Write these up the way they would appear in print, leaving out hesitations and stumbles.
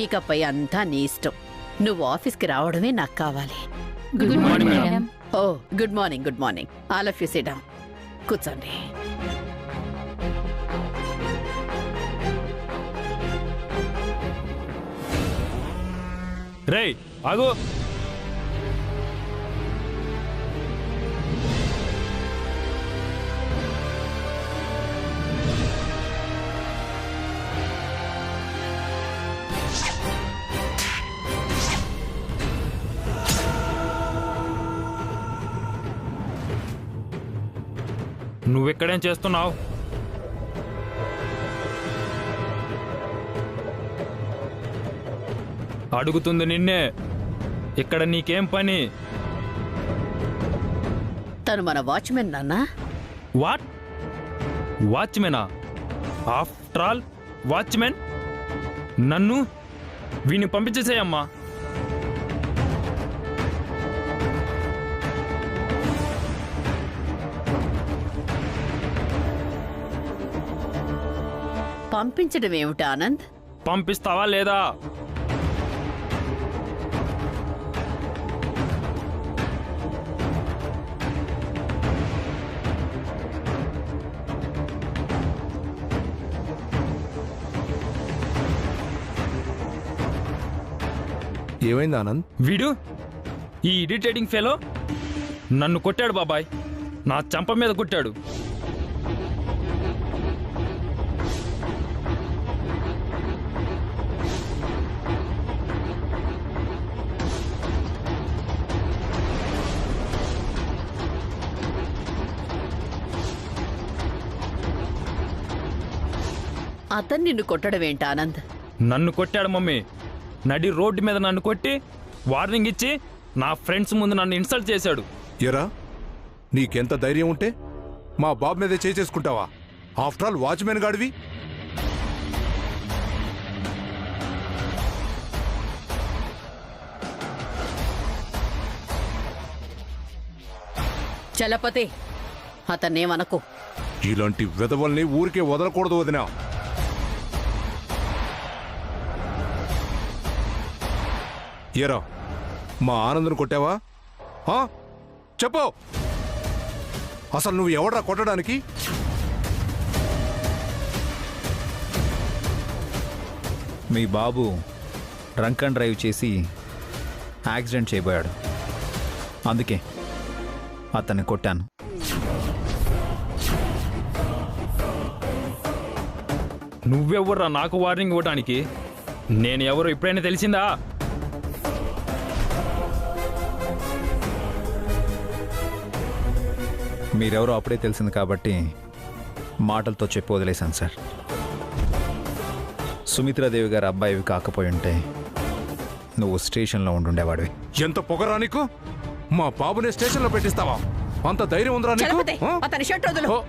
ఇకపై అంతా నీ ఇష్టం. నువ్వు ఆఫీస్కి రావడమే నాకు కావాలి. Good morning madam. Oh good morning. Good morning. All of you sit down. కూర్చోండి. రేయ్ ఆగు. నువ్వెక్కడేం చేస్తున్నావు? అడుగుతుంది నిన్నే. ఇక్కడ నీకేం పని? తను మన వాచ్మెన్ నాన్నా. వాట్? వాచ్మెనా? After all watchman? నన్ను వీడిని పంపించేసేయమ్మా. పంపించడం ఏమిటి ఆనంద్? పంపిస్తావా లేదా? ఏమైంది ఆనంద్? వీడు ఈ ఇరిటేటింగ్ ఫెలో నన్ను కొట్టాడు బాబాయ్. నా చంప మీద కొట్టాడు. అతను నిన్ను కొట్టడం ఏంటి ఆనంద్? నన్ను కొట్టాడు మమ్మీ. నడి రోడ్డు మీద నన్ను కొట్టి వార్నింగ్ ఇచ్చి నా ఫ్రెండ్స్ ముందు నన్ను ఇన్సల్ట్ చేశాడు. ఎరా, నీకెంత ధైర్యం ఉంటే మా బాబు మీదే చేసుకుంటావా? ఆఫ్టర్ ఆల్ వాచ్మెన్ గాడివి. చలపతి, అతన్నేమనకు. ఇలాంటి విధవల్ని ఊరికే వదలకూడదు వదినా. ఎరా, మా ఆనందను కొట్టావా? చెప్పు, అసలు నువ్వు ఎవడ్రా కొట్టడానికి? మీ బాబు డ్రంక్ అండ్ డ్రైవ్ చేసి యాక్సిడెంట్ చేయబోయాడు. అందుకే అతన్ని కొట్టాను. నువ్వెవర్రా నాకు వార్నింగ్ ఇవ్వడానికి? నేను ఎవరు ఇప్పుడైనా తెలిసిందా? మీరెవరో అప్పుడే తెలిసింది కాబట్టి మాటలతో చెప్పి వదిలేశాను సార్. సుమిత్రాదేవి గారి అబ్బాయివి కాకపోయి ఉంటే నువ్వు స్టేషన్లో ఉండుండేవాడివి. ఎంత పొగరా నీకు? మా బాబునే స్టేషన్లో పెట్టిస్తావా? అంత ధైర్యం ఉందిరా నీకు? చలపతి, అతని షర్ట్ వదులు.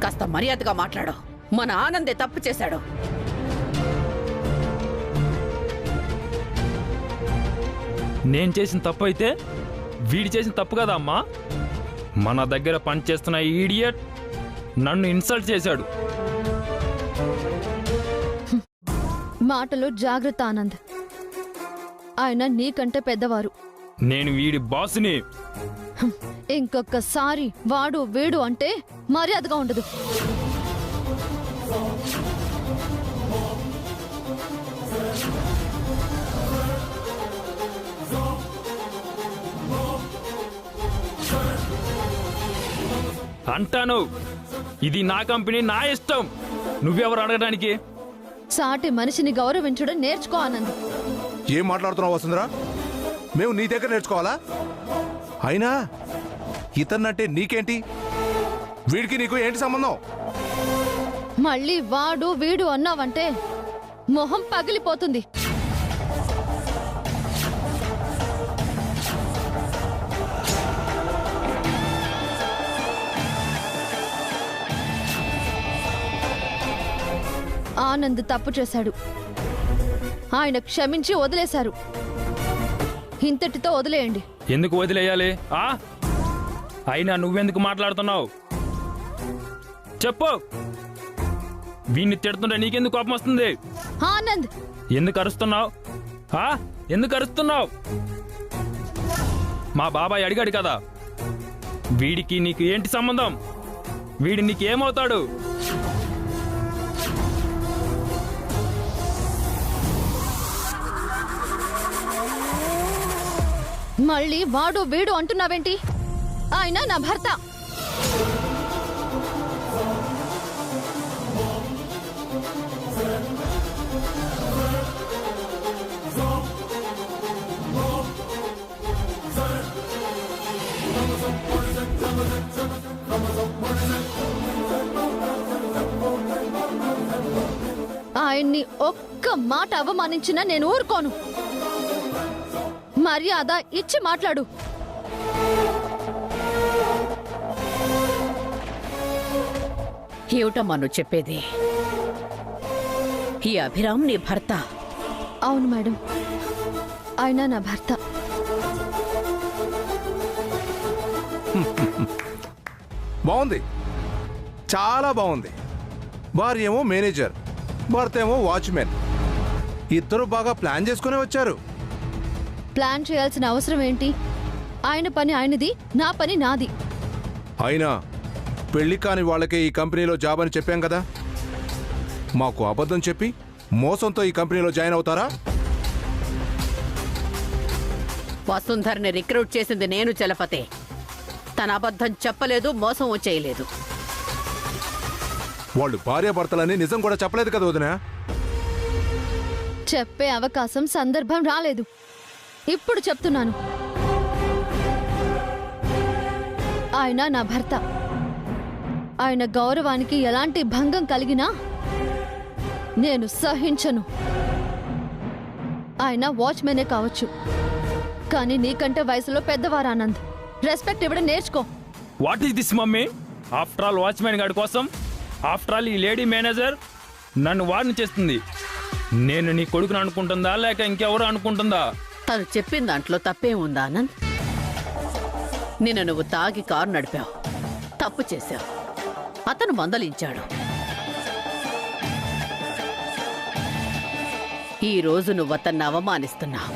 కాస్త మర్యాదగా మాట్లాడు. మన ఆనందే తప్పు చేశాడు. నేను చేసిన తప్పు అయితే వీడి చేసిన తప్పు కదా అమ్మా. మన దగ్గర పనిచేస్తున్న ఈడియట్ నన్ను ఇన్సల్ట్ చేశాడు. మాటలో జాగ్రత్త ఆనంద్. ఆయన నీకంటే పెద్దవారు. నేను వీడి బాసుని. ఇంకొకసారి వాడు వీడు అంటే మర్యాదగా ఉండదు. అంటాను, ఇది నా కంపెనీ, నా ఇష్టం. నువ్వెవరు అడగడానికి? సాటి మనిషిని గౌరవించడం నేర్చుకో ఆనంద్. ఏం మాట్లాడుతున్నావు వసుంధరా? మేము నీ దగ్గర నేర్చుకోవాలా? అయినా ఇతన్నంటే నీకేంటి? వీడికి నీకు ఏంటి సంబంధం? మళ్ళీ వాడు వీడు అన్నావంటే మొహం పగిలిపోతుంది. ఆనంద్ తప్పు చేశాడు. ఆయన క్షమించి వదిలేశారు. ఇంతటితో వదిలేయండి. ఎందుకు వదిలేయాలి? అయినా నువ్వెందుకు మాట్లాడుతున్నావు? చెప్పు. వీణ్ణి తిడుతుంటే నీకెందుకు కోపం వస్తుంది? ఆనంద్ ఎందుకు అరుస్తున్నావు? ఎందుకు అరుస్తున్నావు? మా బాబాయ్ అడిగాడు కదా, వీడికి నీకు ఏంటి సంబంధం? వీడి నీకేమవుతాడు? మళ్ళీ వాడు వీడు అంటున్నావేంటి? ఆయన నా భర్త. ఆయన్ని ఒక్క మాట అవమానించినా నేను ఊరుకోను. మర్యాద ఇచ్చి మాట్లాడు. ఏమిటమ్మా నువ్వు చెప్పేది? ఈ అభిరామ్ నీ భర్త? అవును మేడం, ఆయన నా భర్త. బాగుంది, చాలా బాగుంది. భార్య ఏమో మేనేజర్, భర్త ఏమో వాచ్మెన్. ఇద్దరు బాగా ప్లాన్ చేసుకునే వచ్చారు. ప్లాన్ చేయాల్సిన అవసరం ఏంటి? ఆయన పని ఆయనది, నా పని నాది. అయినా పెళ్లి కాని వాళ్ళకే ఈ కంపెనీలో జాబ్ అని చెప్పాం కదా. మాకు అబద్ధం చెప్పి మోసంతో ఈ కంపెనీలో జాయిన్ అవుతారా? వసుంధర్ని రిక్రూట్ చేసింది నేను చలపతే. తన అబద్ధం చెప్పలేదు, మోసం చేయలేదు. వాళ్ళు భార్యాభర్తలని నిజం కూడా చెప్పలేదు కదా వదినా. చెప్పే అవకాశం సందర్భం రాలేదు. ఇప్పుడు చెప్తున్నాను, ఆయన నా భర్త. ఆయన గౌరవానికి ఎలాంటి భంగం కలిగినా నేను సహించను. ఆయన వాచ్మెనే కావచ్చు, కానీ నీకంటే వయసులో పెద్దవారు ఆనంద్. రెస్పెక్ట్ ఇవ్వడం నేర్చుకో. What is this mummy? After all watchman గారి కోసం, ఆఫ్టర్ ఆల్ ఈ లేడీ మేనేజర్ నన్ను వార్న్ చేస్తుంది. నేను నీ కొడుకుని అనుకుంటుందా లేక ఇంకెవరు అనుకుంటుందా? తను చెప్పిన దాంట్లో తప్పే ఉందా ఆనంద్? నిన్ను నువ్వు తాగి కారు నడిపావు, తప్పు చేశావు. అతను మందలించాడు. ఈ రోజు నువ్వు అతన్ని అవమానిస్తున్నావు.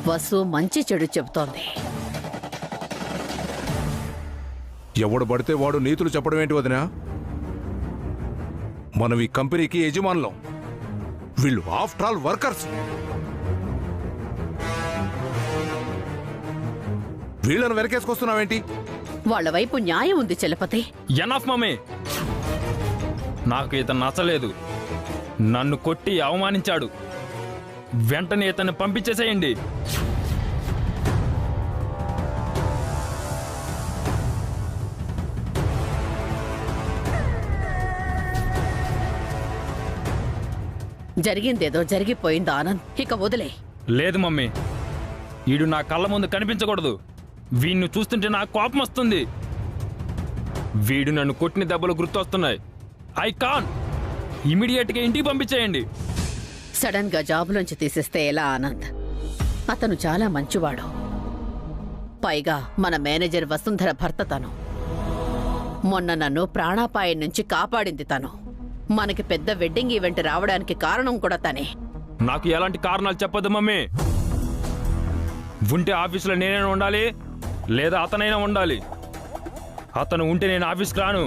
వసు మంచి చెడు చెబుతోంది. ఎవడు పడితే వాడు నీతులు చెప్పడం ఏంటి వదినా? మనం ఈ కంపెనీకి యజమానులం. వీళ్ళు ఆఫ్టర్ ఆల్ వర్కర్స్. వీళ్ళను వెనకేసుకొస్తున్నావేంటి? వాళ్ళ వైపు న్యాయం ఉంది చలపతి. ఎనఫ్ మమ్మీ, నాకు ఇతను నచ్చలేదు. నన్ను కొట్టి అవమానించాడు. వెంటనే ఇతన్ని పంపించేసేయండి. జరిగిందేదో జరిగిపోయింది ఆనంద్, ఇక వదిలే. లేదు మమ్మీ, వీడు నా కళ్ళ ముందు కనిపించకూడదు. వీడిని చూస్తుంటే నాకు కోపం వస్తుంది. వీడు నన్ను కొట్టిన దెబ్బలు గుర్తొస్తున్నాయి. I can. ఇమీడియట్గా ఇంటికి పంపించేయండి. సడన్ గా జాబులోంచి తీసేస్తే ఎలా ఆనంద్? అతను చాలా మంచివాడు. పైగా మన మేనేజర్ వసుంధర భర్త తను. మొన్న నన్ను ప్రాణాపాయం నుంచి కాపాడింది తను. మనకి పెద్ద వెడ్డింగ్ ఈవెంట్ రావడానికి కారణం కూడా తనే. నాకు ఎలాంటి కారణాలు చెప్పదు మమ్మీ. ఉంటే ఆఫీసులో నేనైనా ఉండాలి, లేదా అతనైనా ఉండాలి. అతను ఉంటే నేను ఆఫీస్కి రాను.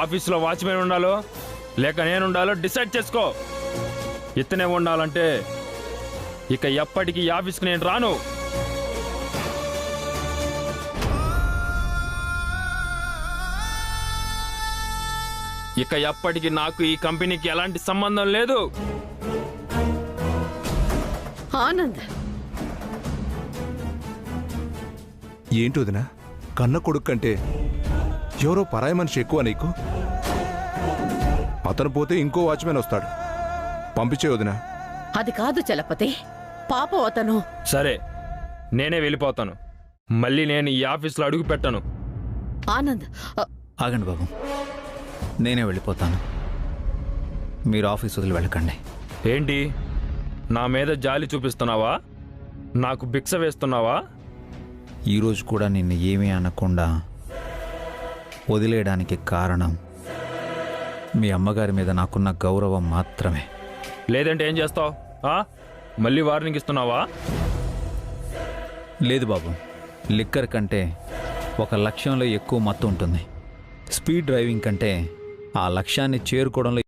ఆఫీసులో వాచ్మెన్ ఉండాలో లేక నేను ఉండాలో డిసైడ్ చేసుకో. ఇతనే ఉండాలంటే ఇక ఎప్పటికీ ఈ ఆఫీస్కి నేను రాను. ఇక ఎప్పటికీ నాకు ఈ కంపెనీకి ఎలాంటి సంబంధం లేదు. ఆనంద్, ఏంటి వదినా? కన్న కొడుకు కంటే ఎవరో పరాయి మనిషి ఎక్కువ నీకు? అతను పోతే ఇంకో వాచ్మెన్ వస్తాడు. పంపించే వదినా. అది కాదు చలపతి. పాపం అతను. సరే, నేనే వెళ్ళిపోతాను. మళ్ళీ నేను ఈ ఆఫీస్లో అడుగు పెట్టను. ఆనంద్, ఆగండి బాబు, నేనే వెళ్ళిపోతాను. మీరు ఆఫీస్ వదిలి వెళ్ళకండి. ఏంటి నా మీద జాలి చూపిస్తున్నావా? నాకు భిక్ష వేస్తున్నావా? ఈరోజు కూడా నిన్ను ఏమీ అనకుండా వదిలేయడానికి కారణం మీ అమ్మగారి మీద నాకున్న గౌరవం మాత్రమే. లేదంటే ఏం చేస్తావు? మళ్ళీ వార్నింగ్ ఇస్తున్నావా? లేదు బాబు, లిక్కర్ కంటే ఒక లక్ష్యంలో ఎక్కువ మత్తు ఉంటుంది. స్పీడ్ డ్రైవింగ్ కంటే ఆ లక్ష్యాన్ని చేరుకోవడంలో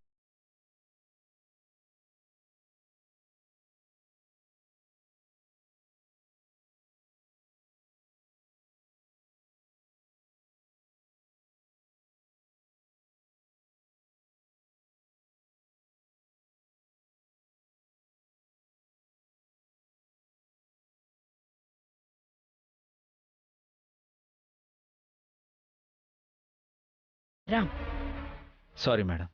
రామ్, సారీ మేడం,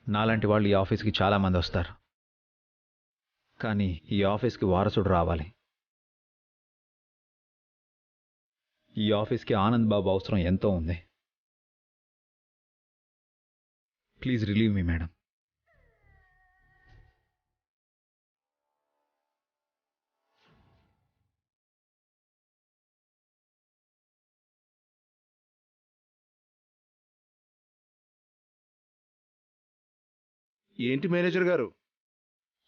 నాలాంటి వాళ్ళు ఈ ఆఫీస్కి చాలామంది వస్తారు, కానీ ఈ ఆఫీస్కి వారసుడు రావాలి. ఈ ఆఫీస్కి ఆనంద్ బాబు అవసరం ఎంతో ఉంది. Please relieve me madam. ఏంటి మేనేజర్ గారు,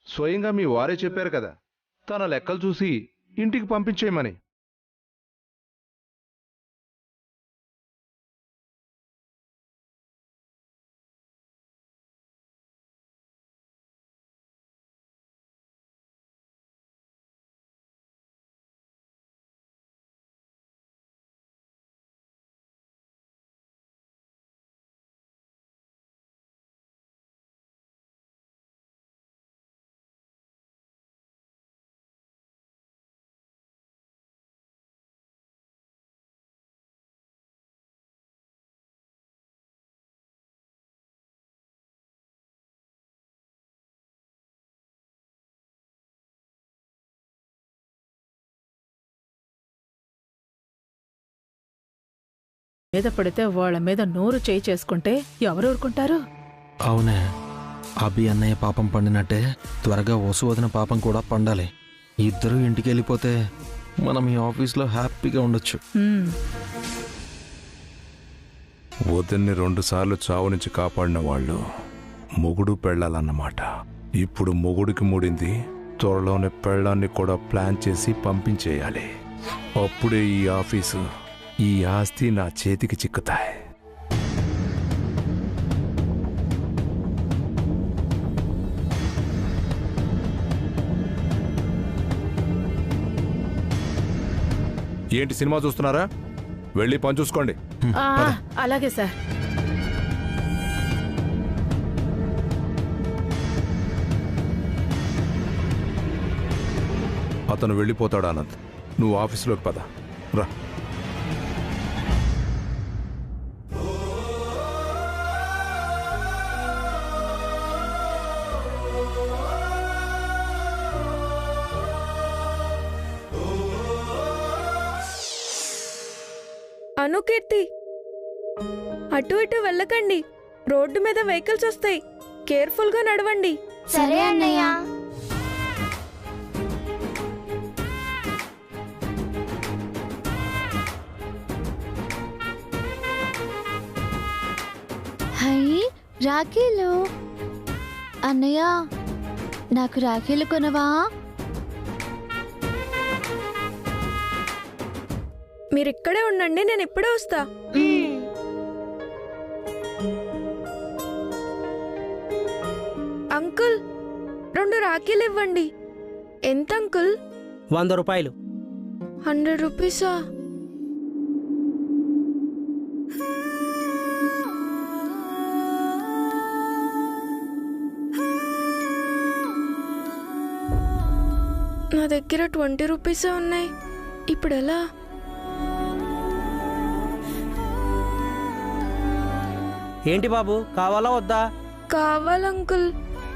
స్వయంగా మీ వారే చెప్పారు కదా తన లెక్కలు చూసి ఇంటికి పంపించేయమని. మీద పడితే వాళ్ళ మీద నోరు చేయి చేసుకుంటే ఎవరు ఊరుకుంటారు? అవునే, అభి అన్నయ్య పాపం పండినట్టే త్వరగా వసువదిన పాపం కూడా పండాలి. ఇద్దరూ ఇంటికి వెళ్ళిపోతే మనం ఈ ఆఫీస్లో హ్యాపీగా ఉండొచ్చు. వదిన్ని 2 సార్లు చావు నుంచి కాపాడిన వాళ్ళు మొగుడు పెళ్ళాలన్నమాట. ఇప్పుడు మొగుడికి ముడింది, త్వరలోనే పెళ్ళాన్ని కూడా ప్లాన్ చేసి పంపించేయాలి. అప్పుడే ఈ ఆఫీసు, ఈ ఆస్తి నా చేతికి చిక్కుతాయి. ఏంటి సినిమా చూస్తున్నారా? వెళ్ళి పని చూసుకోండి. అలాగే సార్. అతను వెళ్ళిపోతాడు ఆనంద్, నువ్వు ఆఫీసులోకి పద. రా. అనుకీర్తి, అటు ఇటు వెళ్ళకండి, రోడ్డు మీద వెహికల్స్ వస్తాయి, కేర్ఫుల్ గా నడవండి. సరే అన్నయ్య. హై, రాఖీలు. అన్నయ్య, నాకు రాఖీలు కొనవా? మీరిక్కడే ఉండండి, నేను ఇప్పుడే వస్తా. అంకుల్, 2 రాఖీలు ఇవ్వండి. ఎంత అంకుల్? 100 రూపాయలు. 100 రూపీసా? నా దగ్గర 20 రూపీసే ఉన్నాయి. ఇప్పుడు ఎలా? ఏంటి బాబు, కావాలా వద్దా? కావాలి అంకుల్.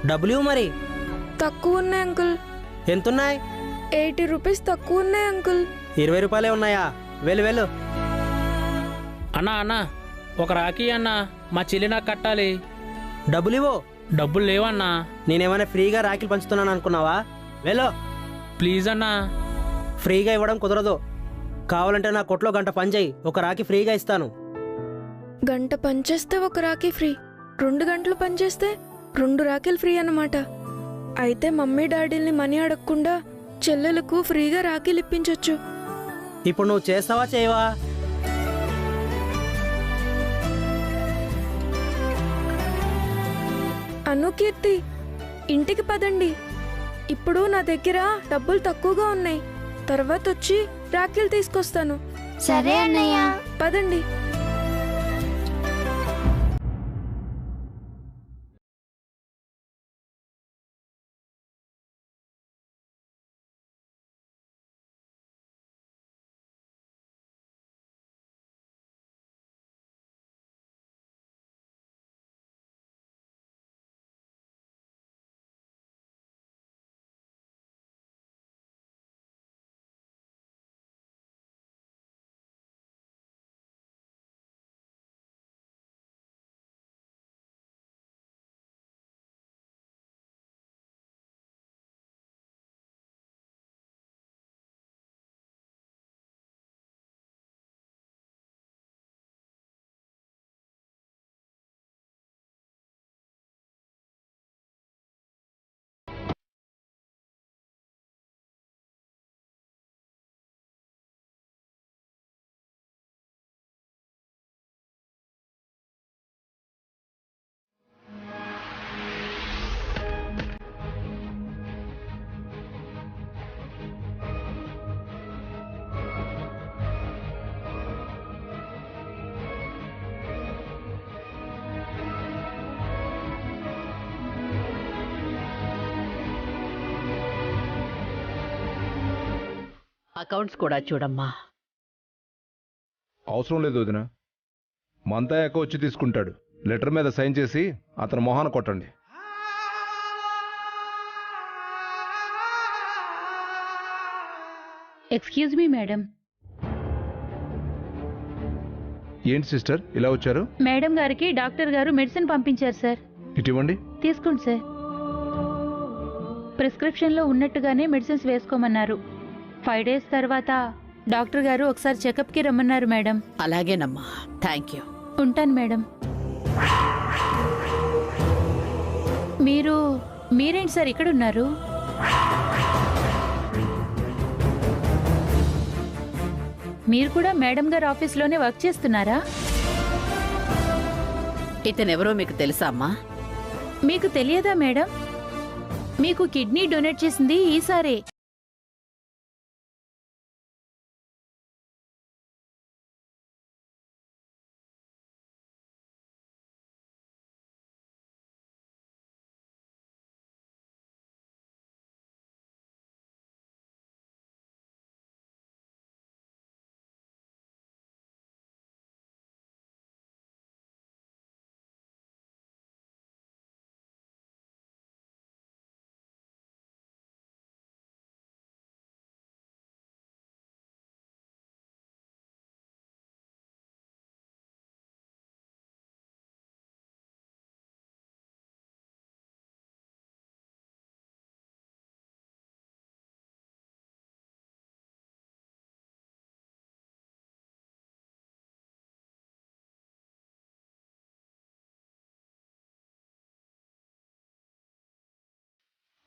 డబ్బులు మరి. తక్కువ ఉన్నాయి అంకుల్. ఎంతున్నాయి? 80 రూపీస్ తక్కువ ఉన్నాయి అంకుల్. 20 రూపాయలే ఉన్నాయా? వెళ్ళు వెళ్ళు. అన్నా అన్నా, ఒక రాఖీ అన్నా, మా చెల్లి నాకు కట్టాలి. డబ్బులు ఇవ్వు. డబ్బులు లేవన్నా. నేనేమైనా ఫ్రీగా రాఖీలు పంచుతున్నాను అనుకున్నావా? వెళ్ళు. ప్లీజ్ అన్నా. ఫ్రీగా ఇవ్వడం కుదరదు. కావాలంటే నా కొట్లో గంట పని చేయి, ఒక రాఖీ ఫ్రీగా ఇస్తాను. గంట పనిచేస్తే ఒక రాఖీ ఫ్రీ, 2 గంటలు పనిచేస్తే 2 రాఖీలు ఫ్రీ అన్నమాట. అయితే మమ్మీ డాడీల్ని మనీ అడగకుండా చెల్లెలకు ఫ్రీగా రాఖీలు ఇప్పించొచ్చు. ఇప్పుడు నువ్వు చేస్తావా చేయవా? అను, కీర్తి, ఇంటికి పదండి. ఇప్పుడు నా దగ్గర డబ్బులు తక్కువగా ఉన్నాయి. తర్వాత వచ్చి రాఖీలు తీసుకొస్తాను. సరే అన్నయ్య. పదండి. అకౌంట్స్ కూడా చూడమ్మా. అవసరం లేదు వదిన, మంతయ్యాక వచ్చి తీసుకుంటాడు. లెటర్ మీద సైన్ చేసి అతను మొహాన కొట్టండి. Excuse me madam. ఏంటి సిస్టర్ ఇలా వచ్చారు? మేడం గారికి డాక్టర్ గారు మెడిసిన్ పంపించారు సార్. ఇటువంటి తీసుకోండి సార్. ప్రిస్క్రిప్షన్లో ఉన్నట్టుగానే మెడిసిన్స్ వేసుకోమన్నారు. 5 days తర్వాత డాక్టర్ గారు ఒకసారి చెకప్కి రమ్మన్నారు మేడం. అలాగేనమ్మా, థ్యాంక్ యూ. ఉంటాను మేడం. మీరేంటి సార్ ఇక్కడ ఉన్నారు? మీరు కూడా మేడం గారి ఆఫీస్లోనే వర్క్ చేస్తున్నారా? ఇతనెవరో మీకు తెలుసా అమ్మా? మీకు తెలియదా మేడం? మీకు కిడ్నీ డొనేట్ చేసింది ఈసారే.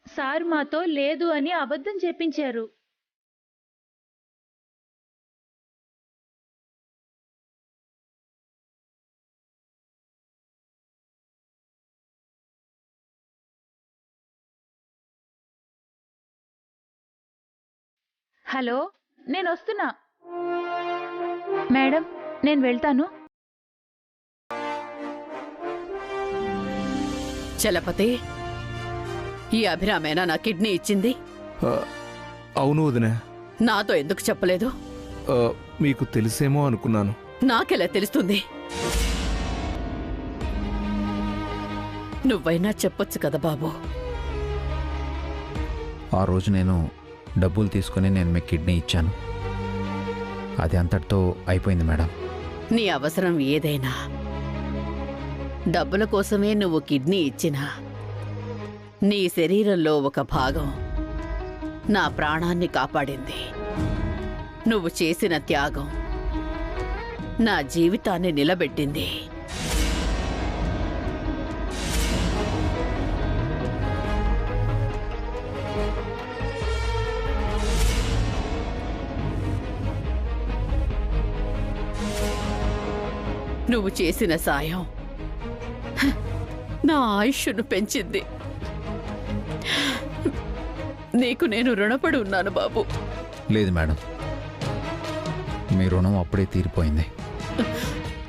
సార్ మాతో లేదు అని అబద్ధం చెప్పించారు. హలో, నేను వస్తున్నా మేడం. నేను వెళ్తాను. చలపతి, ఈ అభిరామేనా నా కిడ్నీ ఇచ్చింది? అవును వదినే. నాతో ఎందుకు చెప్పలేదు? మీకు తెలిసేమో అనుకున్నాను. నాకెలా తెలుస్తుంది? నువ్వైనా చెప్పొచ్చు కదా బాబు. ఆ రోజు నేను డబ్బులు తీసుకుని నేను మీకు కిడ్నీ ఇచ్చాను. అది అంతటితో అయిపోయింది మేడం. నీ అవసరం ఏదైనా డబ్బుల కోసమే నువ్వు కిడ్నీ ఇచ్చినా నీ శరీరంలో ఒక భాగం నా ప్రాణాన్ని కాపాడింది. నువ్వు చేసిన త్యాగం నా జీవితాన్ని నిలబెట్టింది. నువ్వు చేసిన సాయం నా ఆయుష్ను పెంచింది. నీకు నేను రుణపడి ఉన్నాను బాబు. లేదు మేడం, మీ రుణం అప్పుడే తీరిపోయింది.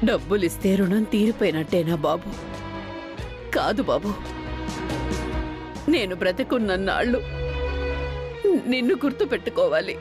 డబ్బులిస్తే రుణం తీరిపోయినట్టేనా బాబు? కాదు బాబు, నేను బ్రతికున్నన్నాళ్ళు నిన్ను గుర్తు పెట్టుకోవాలి.